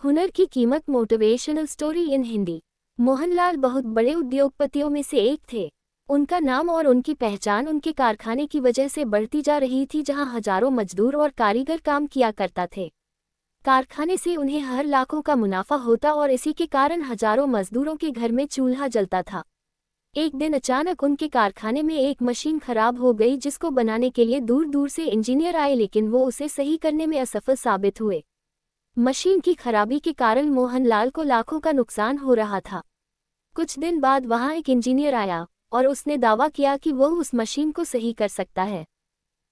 हुनर की कीमत motivational story in Hindi. Mohanlal बहुत बड़े उद्योगपतियों में से एक थे। उनका नाम और उनकी पहचान उनके कारखाने की वजह से बढ़ती जा रही थी, जहां हजारों मजदूर और कारीगर काम किया करता थे। कारखाने से उन्हें हर लाखों का मुनाफा होता और इसी के कारण हजारों मजदूरों के घर में चूल्हा जलता था। एक दिन अचानक उनके कारखाने में एक मशीन खराब हो गई, जिसको बनाने के लिए दूर दूर से इंजीनियर आए, लेकिन वो उसे सही करने में असफल साबित हुए। मशीन की खराबी के कारण मोहनलाल को लाखों का नुकसान हो रहा था। कुछ दिन बाद वहां एक इंजीनियर आया और उसने दावा किया कि वो उस मशीन को सही कर सकता है।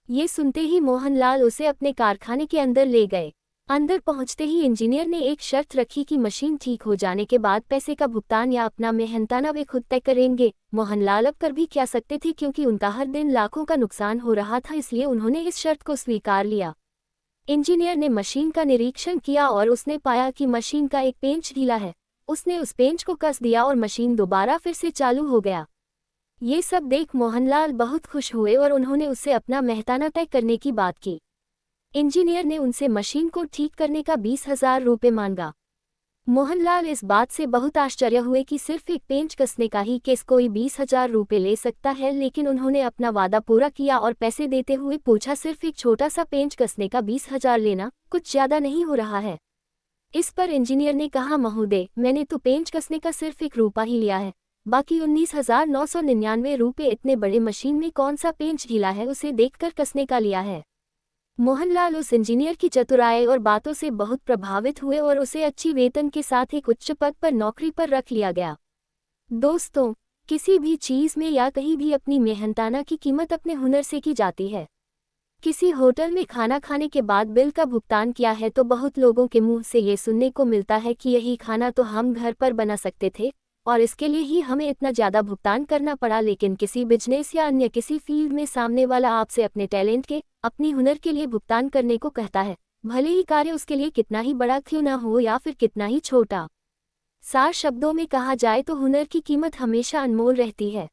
ये सुनते ही मोहनलाल उसे अपने कारखाने के अंदर ले गए। अंदर पहुंचते ही इंजीनियर ने एक शर्त रखी कि मशीन ठीक हो जाने के बाद पैसे का भुगतान या अपना मेहनताना वे खुद तय करेंगे। मोहनलाल अब कर भी क्या सकते थे, क्योंकि उनका हर दिन लाखों का नुकसान हो रहा था, इसलिए उन्होंने इस शर्त को स्वीकार लिया। इंजीनियर ने मशीन का निरीक्षण किया और उसने पाया कि मशीन का एक पेंच ढीला है। उसने उस पेंच को कस दिया और मशीन दोबारा फिर से चालू हो गया। ये सब देख मोहनलाल बहुत खुश हुए और उन्होंने उससे अपना मेहताना तय करने की बात की। इंजीनियर ने उनसे मशीन को ठीक करने का 20,000 रुपये मांगा। मोहनलाल इस बात से बहुत आश्चर्य हुए कि सिर्फ एक पेंच कसने का ही केस कोई 20,000 रुपये ले सकता है, लेकिन उन्होंने अपना वादा पूरा किया और पैसे देते हुए पूछा, सिर्फ एक छोटा सा पेंच कसने का 20,000 लेना कुछ ज्यादा नहीं हो रहा है? इस पर इंजीनियर ने कहा, महोदय, मैंने तो पेंच कसने का सिर्फ 1 रुपया ही लिया है, बाकी 19,999 रुपये इतने बड़े मशीन में कौन सा पेंच ढीला है उसे देखकर कसने का लिया है। मोहनलाल उस इंजीनियर की चतुराई और बातों से बहुत प्रभावित हुए और उसे अच्छी वेतन के साथ एक उच्च पद पर नौकरी पर रख लिया गया। दोस्तों, किसी भी चीज में या कहीं भी अपनी मेहनताना की कीमत अपने हुनर से की जाती है। किसी होटल में खाना खाने के बाद बिल का भुगतान किया है तो बहुत लोगों के मुंह से ये सुनने को मिलता है कि यही खाना तो हम घर पर बना सकते थे और इसके लिए ही हमें इतना ज़्यादा भुगतान करना पड़ा। लेकिन किसी बिजनेस या अन्य किसी फील्ड में सामने वाला आपसे अपने टैलेंट के, अपनी हुनर के लिए भुगतान करने को कहता है, भले ही कार्य उसके लिए कितना ही बड़ा क्यों ना हो या फिर कितना ही छोटा। सार शब्दों में कहा जाए तो हुनर की कीमत हमेशा अनमोल रहती है।